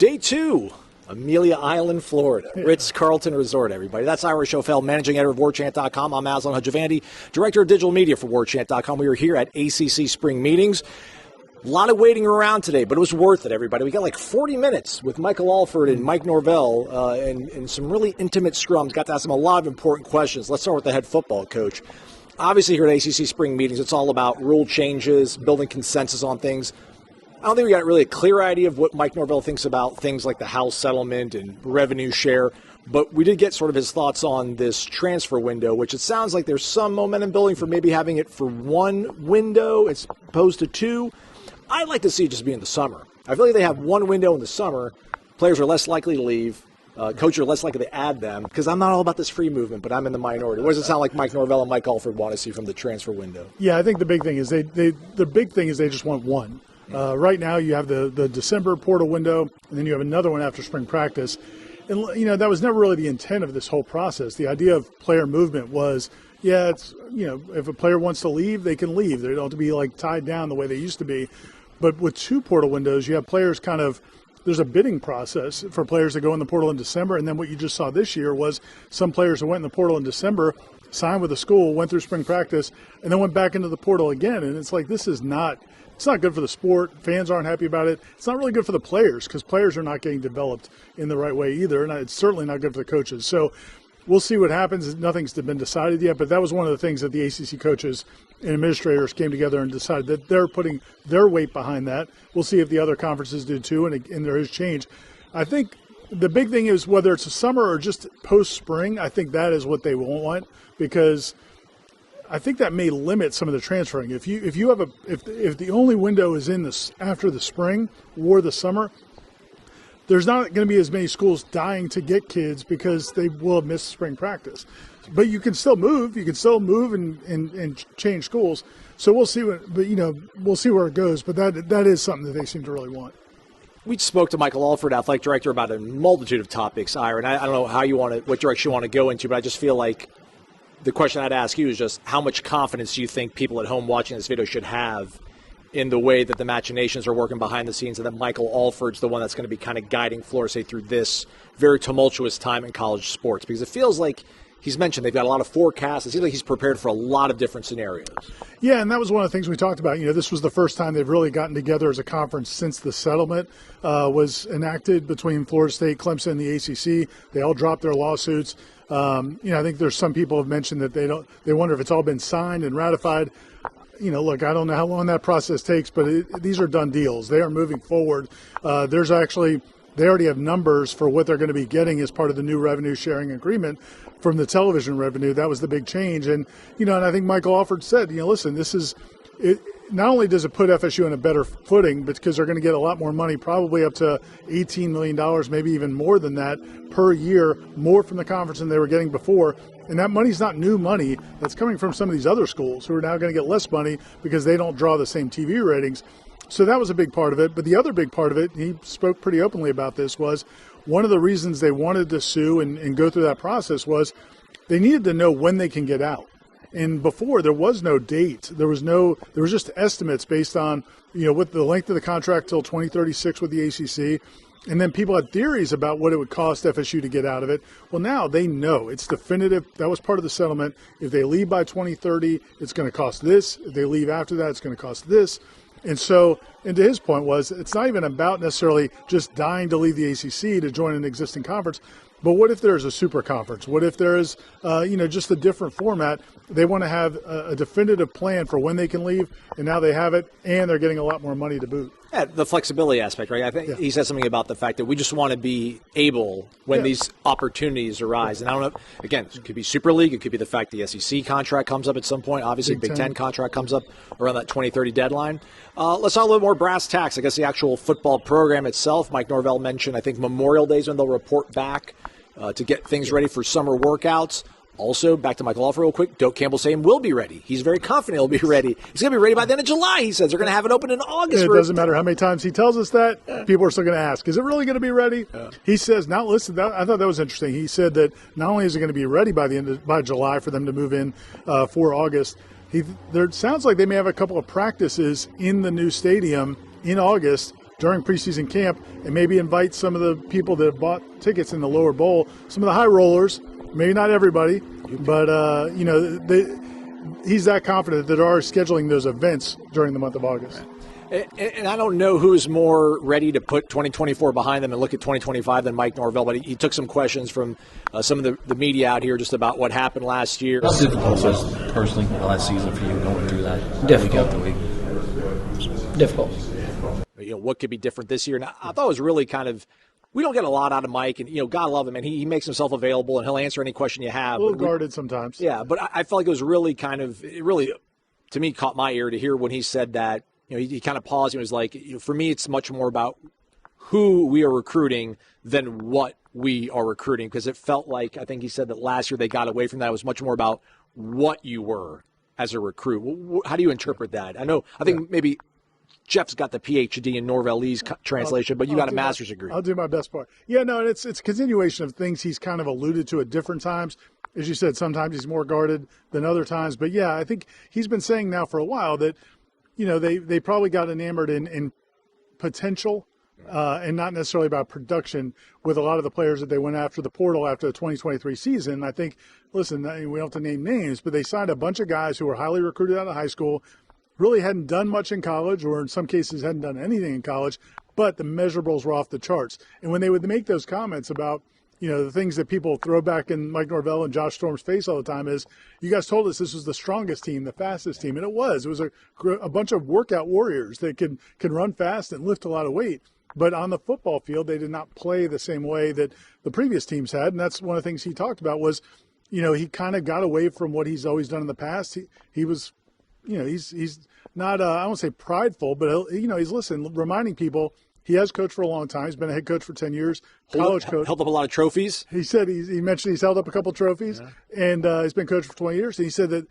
Day 2, Amelia Island, Florida. Ritz-Carlton Resort, everybody. That's Ira Schofel, managing editor of Warchant.com. I'm Aslan Hajavandi, director of digital media for Warchant.com. We are here at ACC Spring Meetings. A lot of waiting around today, but it was worth it, everybody. We got like 40 minutes with Michael Alford and Mike Norvell and some really intimate scrums. Got to ask them a lot of important questions. Let's start with the head football coach. Obviously, here at ACC Spring Meetings, it's all about rule changes, building consensus on things. I don't think we got really a clear idea of what Mike Norvell thinks about things like the House settlement and revenue share, but we did get sort of his thoughts on this transfer window, which it sounds like there's some momentum building for maybe having it for one window as opposed to two. I'd like to see it just be in the summer. I feel like they have one window in the summer. Players are less likely to leave. Coaches are less likely to add them because I'm not all about this free movement, but I'm in the minority. What does it sound like Mike Norvell and Mike Alford want to see from the transfer window? Yeah, I think the big thing is they just want one. Right now you have the December portal window, and then you have another one after spring practice. And, you know, that was never really the intent of this whole process. The idea of player movement was, it's, if a player wants to leave, they can leave. They don't have to be, tied down the way they used to be. But with two portal windows, you have players there's a bidding process for players that go in the portal in December. And then what you just saw this year was some players who went in the portal in December, signed with a school, went through spring practice, and then went back into the portal again. And it's like, it's not good for the sport. Fans aren't happy about it. It's not really good for the players because players are not getting developed in the right way either. And it's certainly not good for the coaches. So we'll see what happens. Nothing's been decided yet, but that was one of the things that the ACC coaches and administrators came together and decided that they're putting their weight behind that. We'll see if the other conferences do too, and there is change. I think the big thing is whether it's a summer or just post-spring, I think that is what they want because I think that may limit some of the transferring. If the only window is in this after the spring or the summer, there's not going to be as many schools dying to get kids because they will have missed spring practice. But you can still move. You can still move and change schools. So we'll see we'll see where it goes. But that is something that they seem to really want. We spoke to Michael Alford, athletic director, about a multitude of topics, Ira, and I don't know what direction you want to go into, but I just feel like the question I'd ask you is just how much confidence do you think people at home watching this video should have in the way that the machinations are working behind the scenes and that Michael Alford's the one that's going to be kind of guiding Florida State through this very tumultuous time in college sports? Because it feels like he's mentioned they've got a lot of forecasts. It seems like he's prepared for a lot of different scenarios. Yeah, and that was one of the things we talked about. This was the first time they've really gotten together as a conference since the settlement was enacted between Florida State, Clemson, and the ACC. They all dropped their lawsuits. I think there's some people have mentioned that they wonder if it's all been signed and ratified. Look, I don't know how long that process takes, but these are done deals. They are moving forward. They already have numbers for what they're going to be getting as part of the new revenue sharing agreement from the television revenue. That was the big change. And, and I think Michael Alford said, listen, this is it. Not only does it put FSU in a better footing, but because they're going to get a lot more money, probably up to $18 million, maybe even more than that per year, more from the conference than they were getting before. And that money's not new money. That's coming from some of these other schools who are now going to get less money because they don't draw the same TV ratings. So that was a big part of it. But the other big part of it, he spoke pretty openly about this, was one of the reasons they wanted to sue and go through that process was they needed to know when they can get out. And before, there was no date. There was just estimates based on, what the length of the contract till 2036 with the ACC. And then people had theories about what it would cost FSU to get out of it. Well, now they know. It's definitive. That was part of the settlement. If they leave by 2030, it's going to cost this. If they leave after that, it's going to cost this. And so, and to his point was, it's not even about necessarily just dying to leave the ACC to join an existing conference. But what if there's a super conference? What if there is, just a different format? They want to have a definitive plan for when they can leave, and now they have it, and they're getting a lot more money to boot. Yeah, the flexibility aspect, right? I think he said something about the fact that we just want to be able when these opportunities arise. And I don't know, again, it could be Super League. It could be the fact the SEC contract comes up at some point. Obviously, Big Ten contract comes up around that 2030 deadline. Let's talk a little more brass tacks. I guess the actual football program itself. Mike Norvell mentioned, I think, Memorial Day is when they'll report back to get things ready for summer workouts. Also, back to Michael Alford real quick, Doak Campbell saying will be ready. He's very confident he'll be ready. He's going to be ready by the end of July, he says. They're going to have it open in August. It doesn't matter how many times he tells us that. People are still going to ask, is it really going to be ready? He says, now listen, I thought that was interesting. He said that not only is it going to be ready by July for them to move in for August, there sounds like they may have a couple of practices in the new stadium in August during preseason camp and maybe invite some of the people that bought tickets in the lower bowl, some of the high rollers, maybe not everybody, but, he's that confident that they're already scheduling those events during the month of August. And I don't know who's more ready to put 2024 behind them and look at 2025 than Mike Norvell, but he took some questions from some of the media out here just about what happened last year. How difficult was personally the last season for you going through that week after week? Difficult. What could be different this year? And I thought it was really kind of, we don't get a lot out of Mike, and God love him, and he makes himself available, and he'll answer any question you have. A little guarded sometimes. Yeah, but I felt like it was really it really, to me, caught my ear to hear when he said that. He kind of paused and was like, for me, it's much more about who we are recruiting than what we are recruiting, because it felt like, I think he said that last year they got away from that. It was much more about what you were as a recruit. How do you interpret that? I think maybe Jeff's got the PhD in Norvellese translation, but you got a master's degree. I'll do my best part. Yeah, no, it's a continuation of things he's kind of alluded to at different times. As you said, sometimes he's more guarded than other times. But, yeah, I think he's been saying now for a while that, they probably got enamored in potential and not necessarily about production with a lot of the players that they went after the portal after the 2023 season. I think, listen, we don't have to name names, but they signed a bunch of guys who were highly recruited out of high school, really hadn't done much in college, or in some cases hadn't done anything in college, but the measurables were off the charts. And when they would make those comments about, the things that people throw back in Mike Norvell and Josh Storm's face all the time is, you guys told us this was the strongest team, the fastest team, and it was. It was a bunch of workout warriors that can run fast and lift a lot of weight. But on the football field, they did not play the same way that the previous teams had, and that's one of the things he talked about was, he kind of got away from what he's always done in the past. He was, he's not, I won't say prideful, but, he's reminding people he has coached for a long time. He's been a head coach for 10 years, college coach. Held up a lot of trophies. He said he mentioned he's held up a couple trophies, and he's been coach for 20 years. And he said that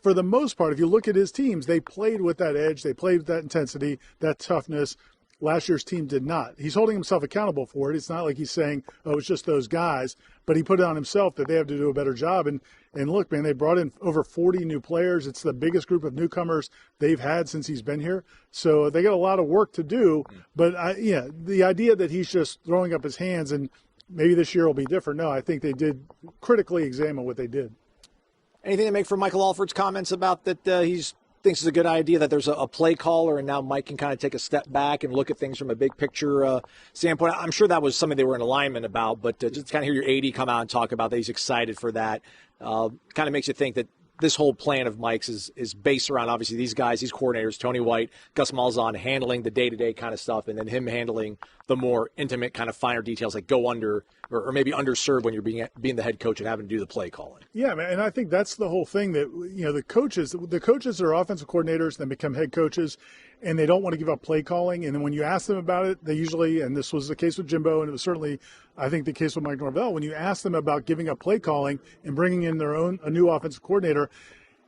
for the most part, if you look at his teams, they played with that edge. They played with that intensity, that toughness. Last year's team did not. He's holding himself accountable for it. It's not like he's saying, it's just those guys. But he put it on himself that they have to do a better job. And look, man, they brought in over 40 new players. It's the biggest group of newcomers they've had since he's been here. So they got a lot of work to do. But, the idea that he's just throwing up his hands and maybe this year will be different, no, I think they did critically examine what they did. Anything to make from Michael Alford's comments about that he's thinks it's a good idea that there's a play caller and now Mike can kind of take a step back and look at things from a big picture standpoint? I'm sure that was something they were in alignment about, but just kind of hear your AD come out and talk about that he's excited for that kind of makes you think that this whole plan of Mike's is based around, obviously, these guys, these coordinators, Tony White, Gus Malzahn, handling the day-to-day kind of stuff, and then him handling the more intimate kind of finer details like go under or maybe underserved when you're being the head coach and having to do the play calling. Yeah, man, and I think that's the whole thing that, the coaches that are offensive coordinators, then become head coaches, and they don't want to give up play calling. And then when you ask them about it, they usually, and this was the case with Jimbo, and it was certainly, I think, the case with Mike Norvell, when you ask them about giving up play calling and bringing in a new offensive coordinator,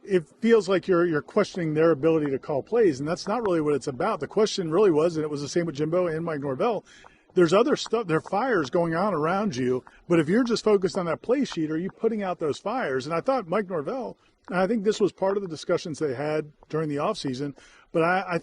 it feels like you're questioning their ability to call plays, and that's not really what it's about. The question really was, and it was the same with Jimbo and Mike Norvell, there's other stuff, there are fires going on around you, but if you're just focused on that play sheet, are you putting out those fires? And I thought Mike Norvell, and I think this was part of the discussions they had during the offseason, but I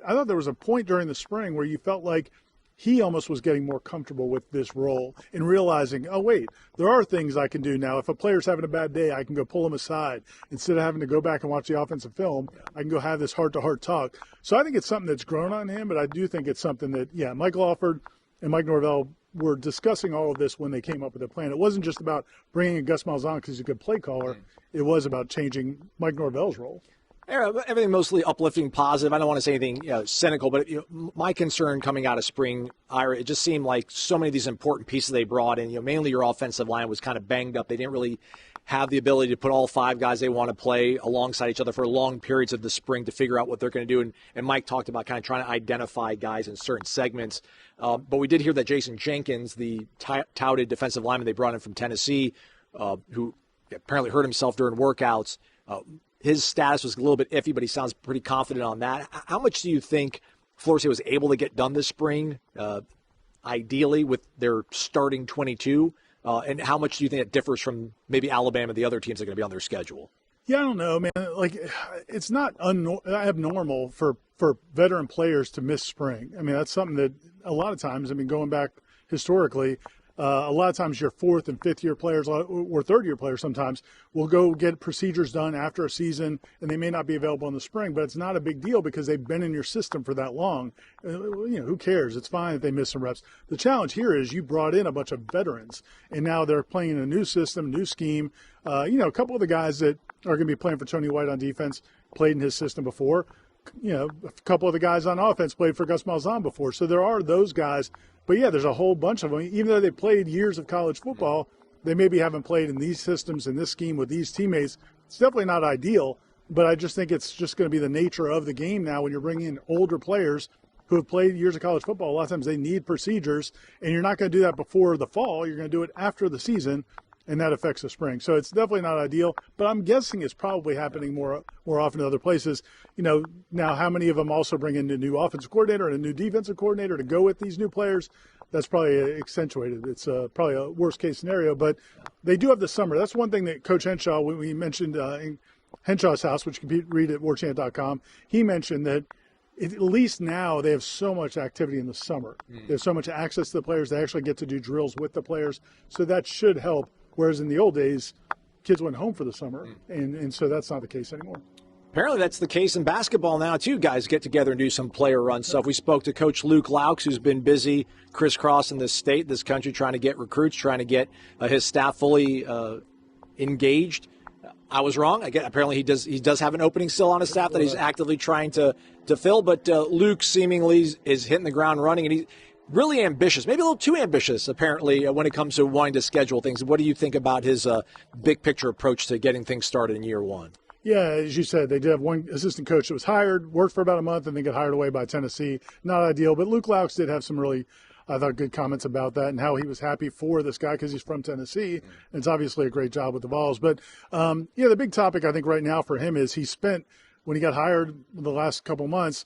thought there was a point during the spring where you felt like he almost was getting more comfortable with this role and realizing, oh, wait, there are things I can do now. If a player's having a bad day, I can go pull him aside. Instead of having to go back and watch the offensive film, I can go have this heart-to-heart talk. So I think it's something that's grown on him, but I do think it's something that, Michael Alford and Mike Norvell were discussing all of this when they came up with the plan. It wasn't just about bringing in Gus Malzahn because he's a good play caller. It was about changing Mike Norvell's role. Everything mostly uplifting, positive. I don't want to say anything cynical, but my concern coming out of spring, Ira, it just seemed like so many of these important pieces they brought in, mainly your offensive line was kind of banged up. They didn't really have the ability to put all five guys they want to play alongside each other for long periods of the spring to figure out what they're going to do. And Mike talked about kind of trying to identify guys in certain segments. But we did hear that Jason Jenkins, the touted defensive lineman they brought in from Tennessee, who apparently hurt himself during workouts, his status was a little bit iffy, but he sounds pretty confident on that. How much do you think Florida State was able to get done this spring, ideally, with their starting 22? And how much do you think it differs from maybe Alabama and the other teams that are going to be on their schedule? Yeah, I don't know, man. Like, it's not abnormal for for veteran players to miss spring. I mean, that's something that a lot of times, going back historically, a lot of times your fourth and fifth year players or third year players sometimes will go get procedures done after a season, and they may not be available in the spring, but it's not a big deal because they've been in your system for that long. Who cares? It's fine if they miss some reps. The challenge here is you brought in a bunch of veterans, and now they're playing in a new system, new scheme. A couple of the guys that are going to be playing for Tony White on defense played in his system before. A couple of the guys on offense played for Gus Malzahn before. So there are those guys. But, yeah, there's a whole bunch of them. Even though they played years of college football, they maybe haven't played in these systems, in this scheme with these teammates. It's definitely not ideal, but I just think it's just going to be the nature of the game now when you're bringing in older players who have played years of college football. A lot of times they need procedures, and you're not going to do that before the fall. You're going to do it after the season, and that affects the spring. So it's definitely not ideal, but I'm guessing it's probably happening more often in other places. Now how many of them also bring in a new offensive coordinator and a new defensive coordinator to go with these new players? That's probably accentuated. It's probably a worst-case scenario, but they do have the summer. That's one thing that Coach Henshaw, when we mentioned in Henshaw's house, which you can read at warchant.com, he mentioned that at least now they have so much activity in the summer. There's so much access to the players. They actually get to do drills with the players, so that should help. Whereas in the old days, kids went home for the summer, and so that's not the case anymore. Apparently that's the case in basketball now, too. Guys get together and do some player-run stuff. We spoke to Coach Luke Laux, who's been busy crisscrossing this state, this country, trying to get recruits, trying to get his staff fully engaged. I was wrong. Apparently he does have an opening still on his staff that he's actively trying to fill, but Luke seemingly is hitting the ground running, and he's really ambitious, maybe a little too ambitious, apparently, when it comes to wanting to schedule things. What do you think about his big-picture approach to getting things started in year one? Yeah, as you said, they did have one assistant coach that was hired, worked for about a month, and then got hired away by Tennessee. Not ideal, but Luke Laux did have some really, I thought, good comments about that and how he was happy for this guy because he's from Tennessee. And it's obviously a great job with the Vols. But, the big topic, I think, right now for him is he spent, when he got hired the last couple months,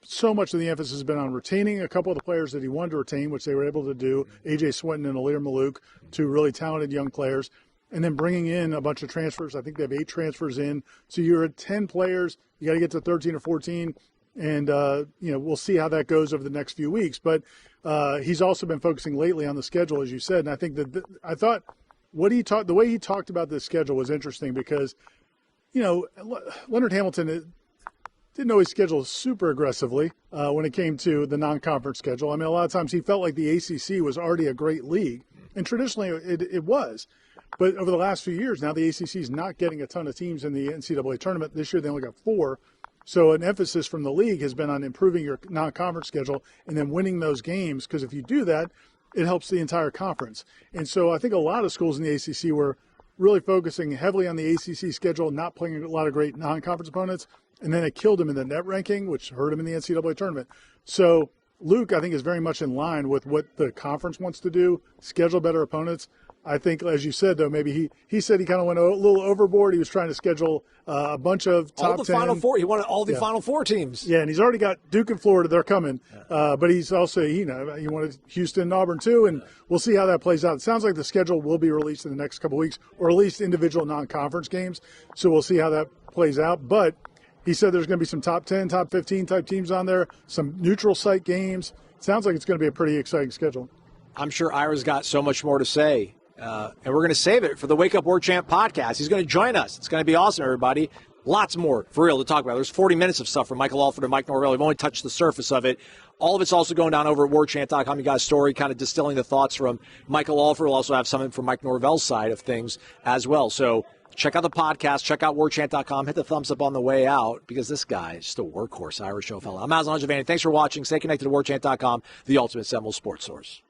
so much of the emphasis has been on retaining a couple of the players that he wanted to retain, which they were able to do, A.J. Swinton and Alir Malouk, two really talented young players, and then bringing in a bunch of transfers. I think they have 8 transfers in. So you're at 10 players. You got to get to 13 or 14, and, we'll see how that goes over the next few weeks. But he's also been focusing lately on the schedule, as you said, and I think that I thought the way he talked about this schedule was interesting because, Leonard Hamilton didn't always schedule super aggressively when it came to the non-conference schedule. I mean, a lot of times he felt like the ACC was already a great league, and traditionally it was. But over the last few years, now the ACC is not getting a ton of teams in the NCAA tournament. This year they only got 4. So an emphasis from the league has been on improving your non-conference schedule and then winning those games, because if you do that, it helps the entire conference. And so I think a lot of schools in the ACC were really focusing heavily on the ACC schedule, not playing a lot of great non-conference opponents. And then it killed him in the net ranking, which hurt him in the NCAA tournament. So Luke, I think, is very much in line with what the conference wants to do, schedule better opponents. I think, as you said, though, maybe he said he kind of went a little overboard. He was trying to schedule a bunch of top 10. All the Final Four. He wanted all the Final Four teams. Yeah, and he's already got Duke and Florida. They're coming. But he's also, he wanted Houston and Auburn, too, and we'll see how that plays out. It sounds like the schedule will be released in the next couple of weeks, or at least individual non-conference games. So we'll see how that plays out. But he said there's going to be some top 10, top 15 type teams on there, some neutral site games. Sounds like it's going to be a pretty exciting schedule. I'm sure Ira's got so much more to say. And we're going to save it for the Wake Up Warchant podcast. He's going to join us. It's going to be awesome, everybody. Lots more, for real, to talk about. There's 40 minutes of stuff from Michael Alford and Mike Norvell. We've only touched the surface of it. All of it's also going down over at warchant.com. You got a story kind of distilling the thoughts from Michael Alford. We'll also have something from Mike Norvell's side of things as well. So check out the podcast. Check out warchant.com. Hit the thumbs up on the way out, because this guy is just a workhorse Irish show fella. I'm Aslan Javani. Thanks for watching. Stay connected to warchant.com, the ultimate Seminoles sports source.